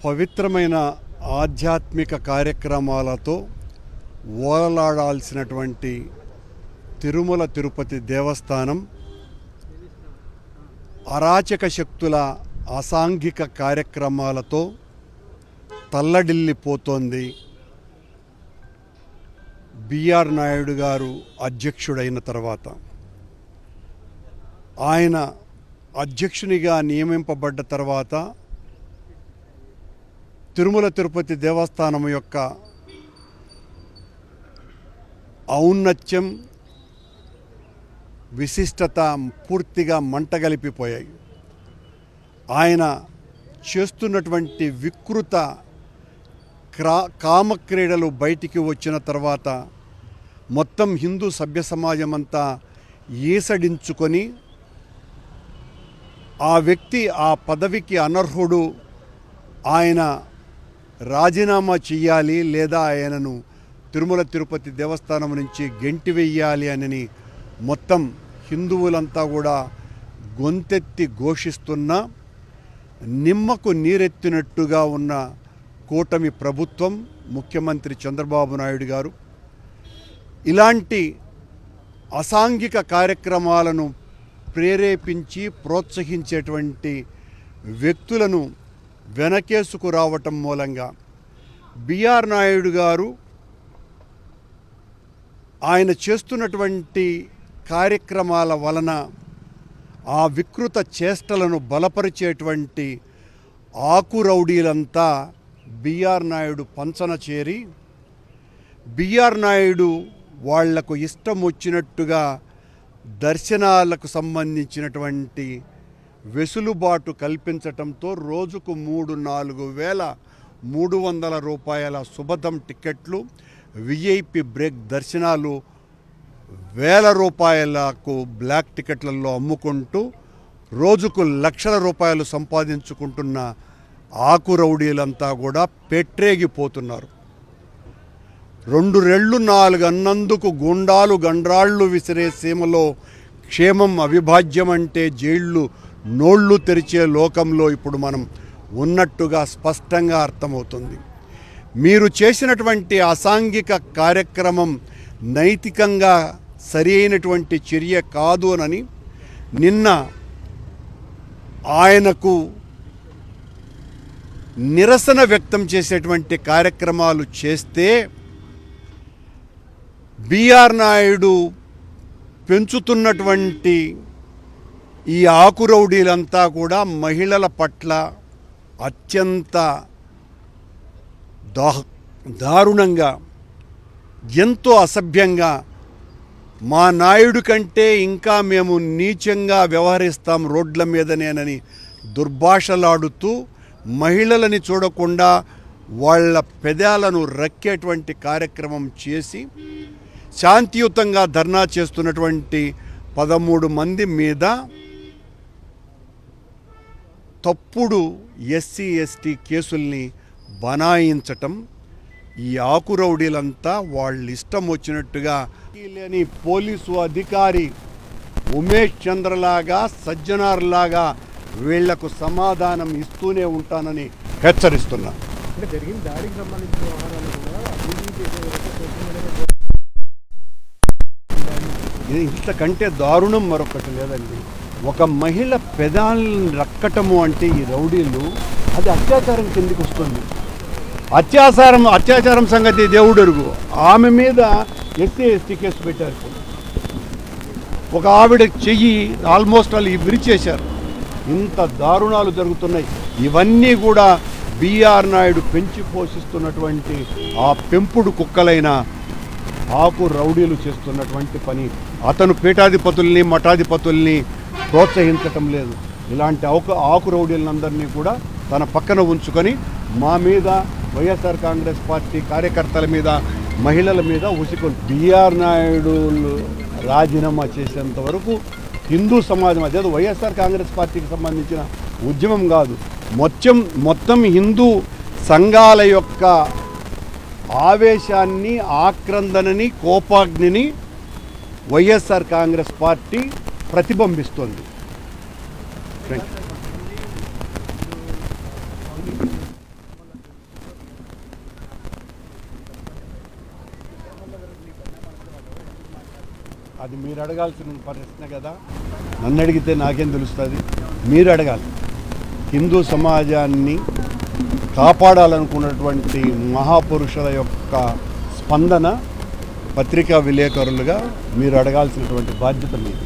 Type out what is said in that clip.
పవిత్రమైన ఆధ్యాత్మిక కార్యక్రమాలతో ఓలలాడాల్సినటువంటి తిరుమల తిరుపతి దేవస్థానం అరాచక శక్తుల అసాంఘిక కార్యక్రమాలతో తల్లడిల్లిపోతోంది. బిఆర్ నాయుడు గారు అధ్యక్షుడైన తర్వాత ఆయన అధ్యక్షునిగా నియమింపబడ్డ తర్వాత తిరుమల తిరుపతి దేవస్థానం యొక్క ఔన్నత్యం, విశిష్టత పూర్తిగా మంటగలిపిపోయాయి. ఆయన చేస్తున్నటువంటి వికృత కామక్రీడలు బయటికి వచ్చిన తర్వాత మొత్తం హిందూ సభ్య సమాజం అంతా ఈసడించుకొని ఆ వ్యక్తి ఆ పదవికి అనర్హుడు, ఆయన రాజీనామా చేయాలి లేదా ఆయనను తిరుమల తిరుపతి దేవస్థానం నుంచి గెంటివేయాలి అని మొత్తం హిందువులంతా కూడా గొంతెత్తి ఘోషిస్తున్న నిమ్మకు నీరెత్తినట్టుగా ఉన్న కూటమి ప్రభుత్వం, ముఖ్యమంత్రి చంద్రబాబు నాయుడు గారు ఇలాంటి అసాంఘిక కార్యక్రమాలను ప్రేరేపించి ప్రోత్సహించేటువంటి వ్యక్తులను వెనకేసుకు రావటం మూలంగా బిఆర్ నాయుడు గారు ఆయన చేస్తున్నటువంటి కార్యక్రమాల వలన ఆ వికృత చేష్టలను బలపరిచేటువంటి ఆకురౌడీలంతా బిఆర్ నాయుడు పంచన చేరి బిఆర్ నాయుడు వాళ్లకు ఇష్టం వచ్చినట్టుగా దర్శనాలకు సంబంధించినటువంటి వెసులుబాటు కల్పించటంతో రోజుకు 3,4,300 రూపాయల సుభదం టికెట్లు, విఐపి బ్రేక్ దర్శనాలు 1,000 రూపాయలకు బ్లాక్ టికెట్లలో అమ్ముకుంటూ రోజుకు లక్షల రూపాయలు సంపాదించుకుంటున్న ఆకురౌడీలంతా కూడా పెట్టరేగిపోతున్నారు. 2 రెళ్ళు 4 అన్నందుకు గుండాలు గండ్రాళ్ళు విసిరే సీమలో క్షేమం అవిభాజ్యం అంటే జైళ్ళు నోళ్లు తెరిచే లోకంలో ఇప్పుడు మనం ఉన్నట్టుగా స్పష్టంగా అర్థమవుతుంది. మీరు చేసినటువంటి అసాంఘిక కార్యక్రమం నైతికంగా సరి అయినటువంటి చర్య కాదు అని నిన్న ఆయనకు నిరసన వ్యక్తం చేసేటువంటి కార్యక్రమాలు చేస్తే బిఆర్ నాయుడు పెంచుతున్నటువంటి ఈ ఆకురౌడీలంతా కూడా మహిళల పట్ల అత్యంత దారుణంగా, ఎంతో అసభ్యంగా, మా నాయుడు కంటే ఇంకా మేము నీచంగా వ్యవహరిస్తాం రోడ్ల మీదనేనని దుర్భాషలాడుతూ మహిళలని చూడకుండా వాళ్ళ పెదాలను రక్కేటువంటి కార్యక్రమం చేసి శాంతియుతంగా ధర్నా చేస్తున్నటువంటి 13 మంది మీద తప్పుడు ఎస్సీ ఎస్టీ కేసుల్ని బనాయించటం, ఈ ఆకురౌడీలంతా వాళ్ళు ఇష్టం వచ్చినట్టుగా లేని పోలీసు అధికారి ఉమేష్ చంద్రలాగా సజ్జనార్లాగా వీళ్లకు సమాధానం ఇస్తూనే ఉంటానని హెచ్చరిస్తున్నా. ఇంతకంటే దారుణం మరొకటి లేదండి. ఒక మహిళ పెదాలను రక్కటము అంటే ఈ రౌడీలు అది అత్యాచారం కిందికి వస్తుంది. అత్యాచారం సంగతి దేవుడెరుగు. ఆమె మీద ఎస్సీ ఎస్టీ కేసు పెట్టారు. ఒక ఆవిడ చెయ్యి ఆల్మోస్ట్ వాళ్ళు విరిచేశారు. ఇంత దారుణాలు జరుగుతున్నాయి. ఇవన్నీ కూడా బిఆర్ నాయుడు పెంచి పోషిస్తున్నటువంటి ఆ పెంపుడు కుక్కలైన ఆకు రౌడీలు చేస్తున్నటువంటి పని. అతను పీఠాధిపతుల్ని మఠాధిపతుల్ని ప్రోత్సహించటం లేదు. ఇలాంటి ఆకు రౌడీలందరినీ కూడా తన పక్కన ఉంచుకొని మా మీద, వైఎస్ఆర్ కాంగ్రెస్ పార్టీ కార్యకర్తల మీద, మహిళల మీద ఉసికొలు బిఆర్ నాయుడు రాజీనామా చేసేంత వరకు హిందూ సమాజం, అదే వైఎస్ఆర్ కాంగ్రెస్ పార్టీకి సంబంధించిన ఉద్యమం కాదు, మొత్తం హిందూ సంఘాల యొక్క ఆవేశాన్ని, ఆక్రందనని, కోపాగ్నిని వైఎస్ఆర్ కాంగ్రెస్ పార్టీ ప్రతిబింబిస్తోంది. అది మీరు అడగాల్సిన ప్రశ్న కదా. నన్ను అడిగితే నాకేం తెలుస్తుంది? మీరు అడగాలి. హిందూ సమాజాన్ని కాపాడాలనుకున్నటువంటి మహాపురుషుల యొక్క స్పందన పత్రికా విలేకరులుగా మీరు అడగాల్సినటువంటి బాధ్యత మీది.